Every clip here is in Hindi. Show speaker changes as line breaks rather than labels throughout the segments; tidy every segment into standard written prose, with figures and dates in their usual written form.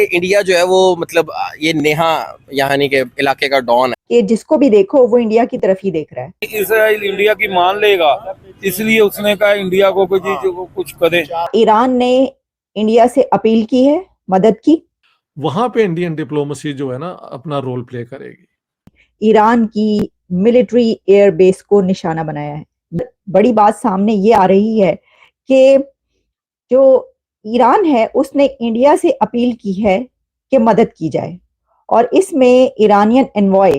इंडिया जो है वो मतलब ये नेहा यानी के इलाके का डॉन है
कि जिसको भी देखो वो इंडिया की तरफ ही देख रहा है।
इसराइल इंडिया की मान लेगा, इसलिए उसने कहा इंडिया को कुछ करे।
ईरान ने इंडिया से अपील की है मदद की।
वहां पे इंडियन डिप्लोमेसी जो है ना अपना रोल प्ले करेगी।
ईरान की मिलिट्री एयर बेस को निशाना बनाया है। बड़ी बात सामने ये आ रही है कि जो ईरान है उसने इंडिया से अपील की है कि मदद की जाए, और इसमें ईरानियन एनवॉय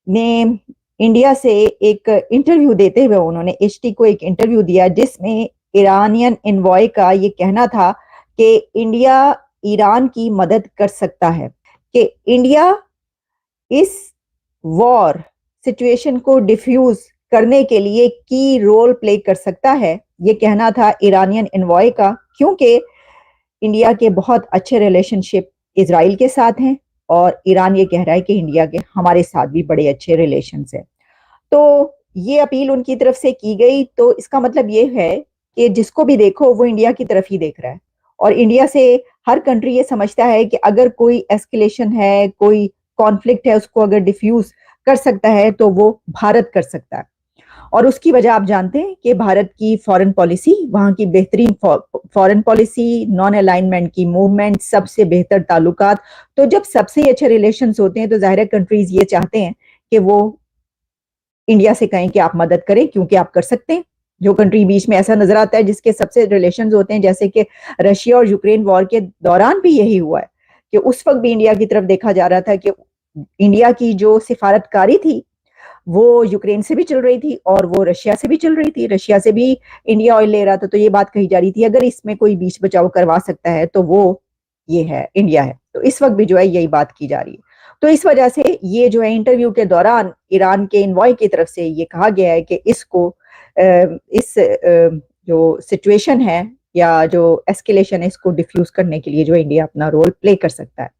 ने इंडिया से एक इंटरव्यू देते हुए उन्होंने एचटी को एक इंटरव्यू दिया जिसमें ईरानियन एनवॉय का ये कहना था कि इंडिया ईरान की मदद कर सकता है, कि इंडिया इस वॉर सिचुएशन को डिफ्यूज करने के लिए की रोल प्ले कर सकता है। ये कहना था ईरानियन एनवॉय का, क्योंकि इंडिया के बहुत अच्छे रिलेशनशिप इजराइल के साथ हैं और ईरान ये कह रहा है कि इंडिया के हमारे साथ भी बड़े अच्छे रिलेशंस हैं। तो ये अपील उनकी तरफ से की गई, तो इसका मतलब ये है कि जिसको भी देखो वो इंडिया की तरफ ही देख रहा है, और इंडिया से हर कंट्री ये समझता है कि अगर कोई एस्केलेशन है, कोई कॉन्फ्लिक्ट है, उसको अगर डिफ्यूज कर सकता है तो वो भारत कर सकता है। और उसकी वजह आप जानते हैं कि भारत की फॉरेन पॉलिसी, वहां की बेहतरीन फॉरेन पॉलिसी, नॉन अलाइनमेंट की मूवमेंट, सबसे बेहतर ताल्लुकात। तो जब सबसे अच्छे रिलेशंस होते हैं तो जाहिर है कंट्रीज ये चाहते हैं कि वो इंडिया से कहें कि आप मदद करें, क्योंकि आप कर सकते हैं। जो कंट्री बीच में ऐसा नजर आता है जिसके सबसे रिलेशंस होते हैं, जैसे कि रशिया और यूक्रेन वॉर के दौरान भी यही हुआ है कि उस वक्त भी इंडिया की तरफ देखा जा रहा था कि इंडिया की जो सिफारतकारी थी वो यूक्रेन से भी चल रही थी और वो रशिया से भी चल रही थी। रशिया से भी इंडिया ऑयल ले रहा था, तो ये बात कही जा रही थी अगर इसमें कोई बीच बचाव करवा सकता है तो वो ये है, इंडिया है। तो इस वक्त भी जो है यही बात की जा रही है। तो इस वजह से ये जो है इंटरव्यू के दौरान ईरान के एनवॉय की तरफ से ये कहा गया है कि इसको इस जो सिचुएशन है या जो एस्केलेशन है इसको डिफ्यूज करने के लिए जो इंडिया अपना रोल प्ले कर सकता है।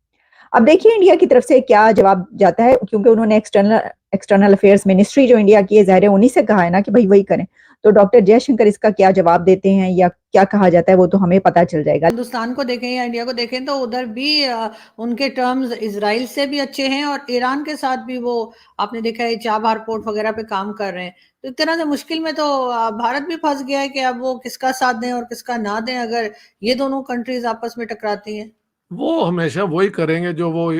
अब देखिए इंडिया की तरफ से क्या जवाब जाता है, क्योंकि उन्होंने एक्सटर्नल अफेयर्स मिनिस्ट्री जो इंडिया की है, ज़ाहिर है उन्हीं से कहा है ना कि भाई वही करें। तो डॉक्टर जयशंकर इसका क्या जवाब देते हैं या क्या कहा जाता है वो तो हमें पता चल जाएगा।
हिंदुस्तान को देखें या इंडिया को देखें तो उधर भी उनके टर्म्स इजराइल से भी अच्छे हैं और ईरान के साथ भी वो आपने देखा है चाबहार पोर्ट वगैरह पे काम कर रहे हैं। तो एक तरह से मुश्किल में तो भारत भी फंस गया है कि अब वो किसका साथ दें और किसका ना दें अगर ये दोनों कंट्रीज आपस में टकराती हैं।
वो हमेशा वही करेंगे जो वो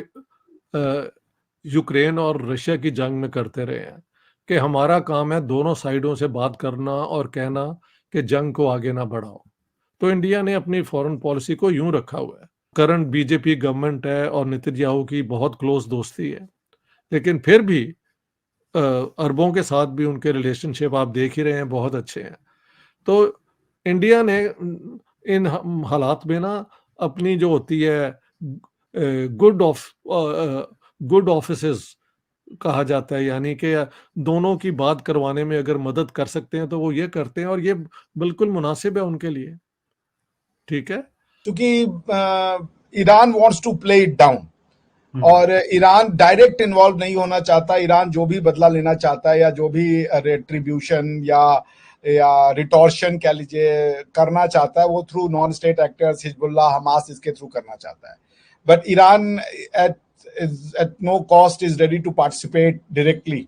यूक्रेन और रशिया की जंग में करते रहे हैं, कि हमारा काम है दोनों साइडों से बात करना और कहना कि जंग को आगे ना बढ़ाओ। तो इंडिया ने अपनी फॉरेन पॉलिसी को यूं रखा हुआ है। करंट बीजेपी गवर्नमेंट है और नेतन्याहू की बहुत क्लोज दोस्ती है, लेकिन फिर भी अरबों के साथ भी उनके रिलेशनशिप आप देख ही रहे हैं, बहुत अच्छे हैं। तो इंडिया ने इन हालात में ना अपनी जो होती है गुड ऑफिसेस कहा जाता है, यानी कि दोनों की बात करवाने में अगर मदद कर सकते हैं तो वो ये करते हैं और ये बिल्कुल मुनासिब है उनके लिए। ठीक है,
क्योंकि Iran wants to play it down और ईरान डायरेक्ट इन्वॉल्व नहीं होना चाहता। ईरान जो भी बदला लेना चाहता है या जो भी रेट्रीब्यूशन या रिटॉर्शन कह लीजिए करना चाहता है वो through non state actors, Hezbollah, Hamas, इसके थ्रू करना चाहता है। But Iran at no cost is ready to participate directly,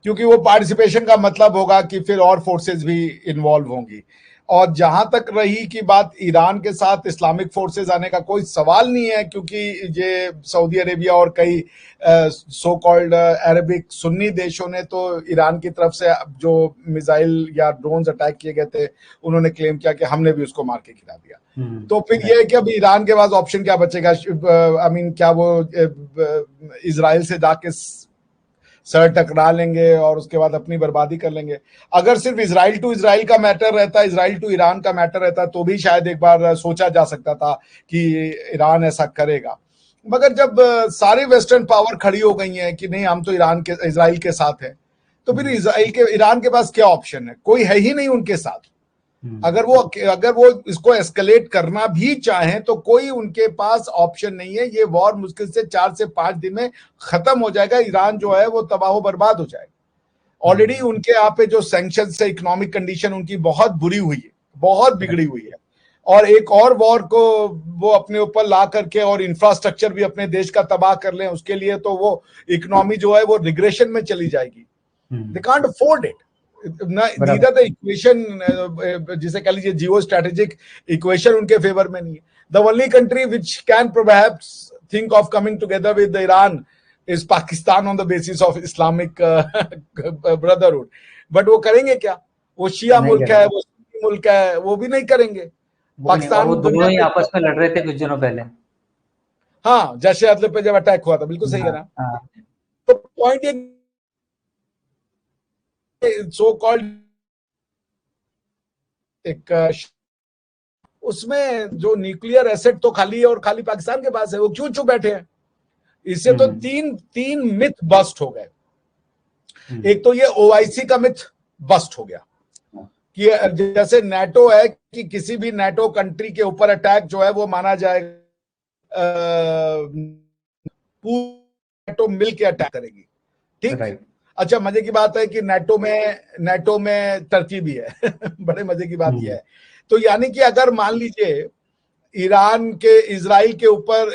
क्योंकि वो पार्टिसिपेशन का मतलब होगा कि फिर और फोर्सेस भी इन्वॉल्व होंगी। और जहां तक रही कि बात ईरान के साथ इस्लामिक फोर्सेस आने का, कोई सवाल नहीं है, क्योंकि ये सऊदी अरेबिया और कई सो कॉल्ड अरबिक सुन्नी देशों ने तो ईरान की तरफ से जो मिसाइल या ड्रोन्स अटैक किए गए थे उन्होंने क्लेम किया कि हमने भी उसको मार के गिरा दिया। तो फिर ये है कि अब ईरान के पास ऑप्शन क्या बचेगा? आई मीन क्या वो इजराइल से जाके सर टकरा लेंगे और उसके बाद अपनी बर्बादी कर लेंगे? अगर सिर्फ इजराइल टू इजराइल का मैटर रहता, इजराइल टू ईरान का मैटर रहता, तो भी शायद एक बार सोचा जा सकता था कि ईरान ऐसा करेगा। मगर जब सारी वेस्टर्न पावर खड़ी हो गई हैं कि नहीं हम तो इजराइल के साथ हैं, तो फिर ईरान के पास क्या ऑप्शन है? कोई है ही नहीं उनके साथ। अगर वो इसको एस्केलेट करना भी चाहें तो कोई उनके पास ऑप्शन नहीं है। ये वॉर मुश्किल से 4 से 5 दिन में खत्म हो जाएगा। ईरान जो है वो तबाह बर्बाद हो जाएगा। ऑलरेडी उनके यहाँ पे जो सैंक्शन से इकोनॉमिक कंडीशन उनकी बहुत बुरी हुई है, बहुत बिगड़ी हुई है। और एक और वॉर को वो अपने ऊपर ला करके और इंफ्रास्ट्रक्चर भी अपने देश का तबाह कर लें, उसके लिए तो वो इकोनॉमी जो है वो रिग्रेशन में चली जाएगी. They can't afford it. Neither the equation, जिसे कह लीजिए जियो स्ट्रेटेजिक इक्वेशन उनके फेवर में नहीं है. The only country which can perhaps think of coming together with Iran is Pakistan on the basis of Islamic brotherhood. But वो करेंगे क्या? वो शिया मुल्क है, वो सुन्नी मुल्क है, वो भी नहीं करेंगे.
पाकिस्तान, वो दोनों ही आपस में लड़ रहे थे कुछ दिनों पहले.
हाँ, जैसे अदल पे जब अटैक हुआ था, बिल्कुल सही है ना. तो पॉइंट ये सो कॉल्ड एक उसमें जो न्यूक्लियर एसेट तो खाली है और खाली पाकिस्तान के पास है, वो क्यों चुप बैठे हैं? इससे तो तीन मिथ बस्ट हो गए. एक तो ये ओआईसी का मिथ बस्ट हो गया कि जैसे नाटो है कि किसी भी नाटो कंट्री के ऊपर अटैक जो है वो माना जाएगा, नाटो मिल के अटैक करेगी. ठीक. अच्छा, मजे की बात है कि नाटो में टर्की भी है. बड़े मजे की बात यह है. तो यानी कि अगर मान लीजिए इजराइल के ऊपर,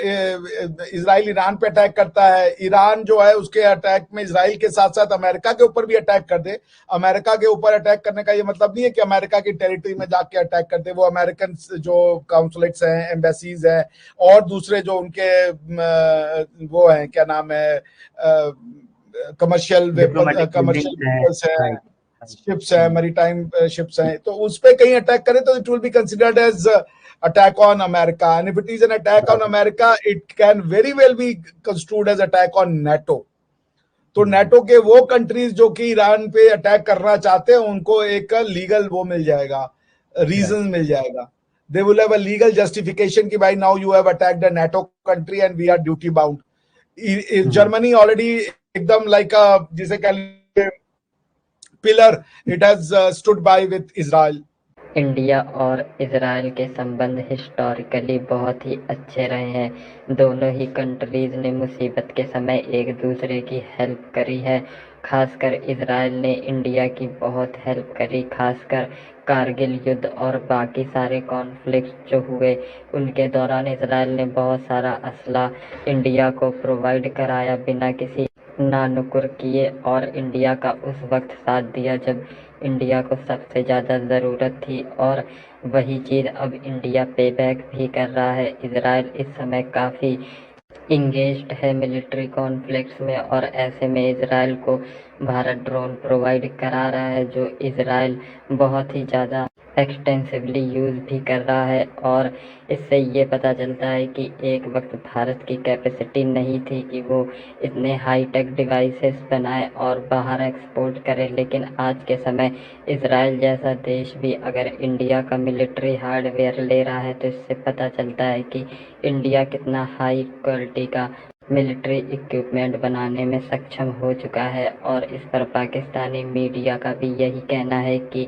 इजराइल ईरान पे अटैक करता है, ईरान जो है उसके अटैक में इजराइल के साथ साथ अमेरिका के ऊपर भी अटैक कर दे. अमेरिका के ऊपर अटैक करने का ये मतलब नहीं है कि अमेरिका की टेरिटरी में जाके अटैक कर दे. वो अमेरिकन जो काउंसुलेट्स हैं, एम्बेसीज हैं और दूसरे जो उनके वो हैं, क्या नाम है, कमर्शियल है, शिप्स है, मैरीटाइम शिप्स हैं, तो उस पे कहीं अटैक करें तो it will be considered as attack on America, and if it is an attack on America, it can very well be construed as attack on NATO. तो NATO के वो कंट्रीज जो कि ईरान पे अटैक करना चाहते हैं, उनको एक लीगल वो मिल जाएगा, रीजन मिल जाएगा. They will have a legal justification कि भाई now you have attacked a NATO country and we are duty bound. Germany already एकदम like a जिसे कह लीजिए pillar, it has stood by with Israel.
India और इजराइल के संबंध हिस्टोरिकली बहुत ही अच्छे रहे हैं. दोनों ही कंट्रीज ने मुसीबत के समय एक दूसरे की हेल्प करी है. खासकर इजराइल ने इंडिया की बहुत हेल्प करी. खासकर कारगिल युद्ध और बाकी सारे कॉन्फ्लिक्ट जो हुए उनके दौरान इजराइल ने बहुत सारा असला इंडिया को प्रोवाइड कराया बिना किसी नानुकुर किए, और इंडिया का उस वक्त साथ दिया जब इंडिया को सबसे ज़्यादा ज़रूरत थी. और वही चीज़ अब इंडिया पे बैक भी कर रहा है. इजराइल इस समय काफ़ी इंगेज्ड है मिलिट्री कॉन्फ्लिक्ट्स में, और ऐसे में इजराइल को भारत ड्रोन प्रोवाइड करा रहा है जो इजराइल बहुत ही ज़्यादा एक्सटेंसिवली यूज़ भी कर रहा है. और इससे ये पता चलता है कि एक वक्त भारत की कैपेसिटी नहीं थी कि वो इतने हाई टेक डिवाइसेस बनाए और बाहर एक्सपोर्ट करे, लेकिन आज के समय इजराइल जैसा देश भी अगर इंडिया का मिलिट्री हार्डवेयर ले रहा है तो इससे पता चलता है कि इंडिया कितना हाई क्वालिटी का मिलिट्री इक्विपमेंट बनाने में सक्षम हो चुका है. और इस पर पाकिस्तानी मीडिया का भी यही कहना है कि